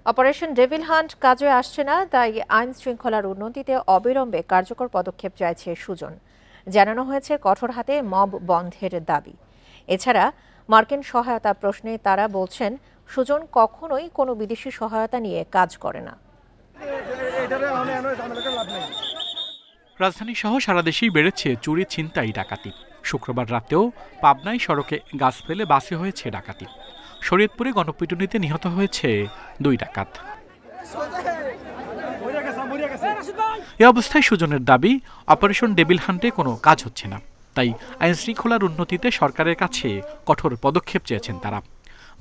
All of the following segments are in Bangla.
অপারেশন ডেভিল হান্ট কাজে আসছে না, তাই আইন শৃঙ্খলার উন্নতিতে অবিলম্বে কার্যকর পদক্ষেপ চাইছে সুজন। জানানো হয়েছে কঠোর হাতে মব বন্ধের দাবি। এছাড়া মার্কিন সহায়তা প্রশ্নে তারা বলছেন, সুজন কখনোই কোনো বিদেশি সহায়তা নিয়ে কাজ করে না। রাজধানী সহ সারা দেশেই বেড়েছে চুরি, ছিনতাই, ডাকাতি। শুক্রবার রাতেও পাবনায় সড়কে গাছ ফেলে বাসে হয়েছে ডাকাতি। শরীয়তপুরে গণপিটুনিতে নিহত হয়েছে 2 ডাকাত। এ অবস্থায় সুজনের দাবি, অপারেশন ডেভিল হান্টে কোনো কাজ হচ্ছে না, তাই আইন শৃঙ্খলার উন্নতিতে সরকারের কাছে কঠোর পদক্ষেপ চেয়েছেন তারা।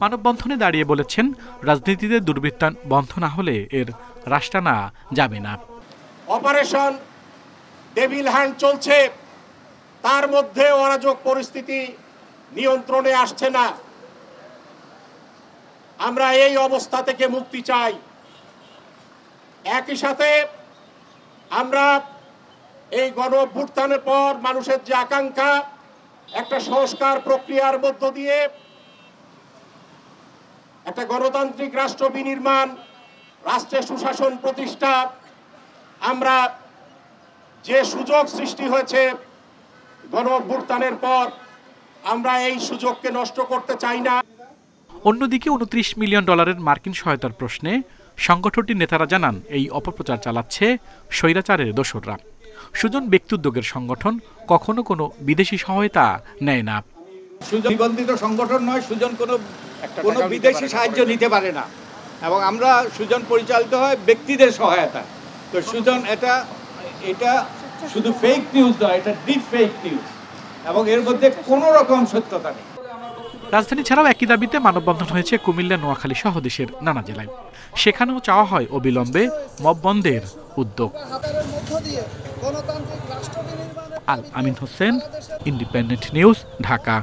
মানববন্ধনে দাঁড়িয়ে বলেছেন, রাজনীতিতে দুর্বৃত্তায়ন বন্ধ না হলে এর রাশ টানা যাবে না। অপারেশন ডেভিল হান্ট চলছে, তার মধ্যে অরাজক পরিস্থিতি নিয়ন্ত্রণে আসছে না। আমরা এই অবস্থা থেকে মুক্তি চাই। একই সাথে আমরা এই গণঅভ্যুত্থানের পর মানুষের যে আকাঙ্ক্ষা, একটা সংস্কার প্রক্রিয়ার মধ্য দিয়ে একটা গণতান্ত্রিক রাষ্ট্র বিনির্মাণ, রাষ্ট্রের সুশাসন প্রতিষ্ঠা, আমরা যে সুযোগ সৃষ্টি হয়েছে গণঅভ্যুত্থানের পর, আমরা এই সুযোগকে নষ্ট করতে চাই না। অন্যদিকে $29 মিলিয়ন মার্কিন সহায়তার প্রশ্নে সংগঠনটির নেতারা জানান, এই অপপ্রচার চালাচ্ছে স্বৈরাচারের দোসররা। সুজন ব্যক্তি উদ্যোগের সংগঠন, কখনো কোনো বিদেশি সহায়তা নেয় না। সুজন নিবন্ধিত সংগঠন নয়, সুজন কোনো বিদেশি সাহায্য নিতে পারে না, এবং আমরা সুজন পরিচালিত হয় ব্যক্তিদের সহায়তা। তো সুজন এটা শুধু ফেক নিউজ নয়, এটা ডিপ ফেক নিউজ, এবং এর মধ্যে কোনো রকম সত্যতা নেই। রাজধানী ছাড়াও একই দাবিতে মানববন্ধন হয়েছে কুমিল্লা, নোয়াখালী সহ দেশের নানা জেলায়। সেখানেও চাওয়া হয় অবিলম্বে মব বন্ধের উদ্যোগ। আল আমিন হোসেন, ইন্ডিপেন্ডেন্ট নিউজ, ঢাকা।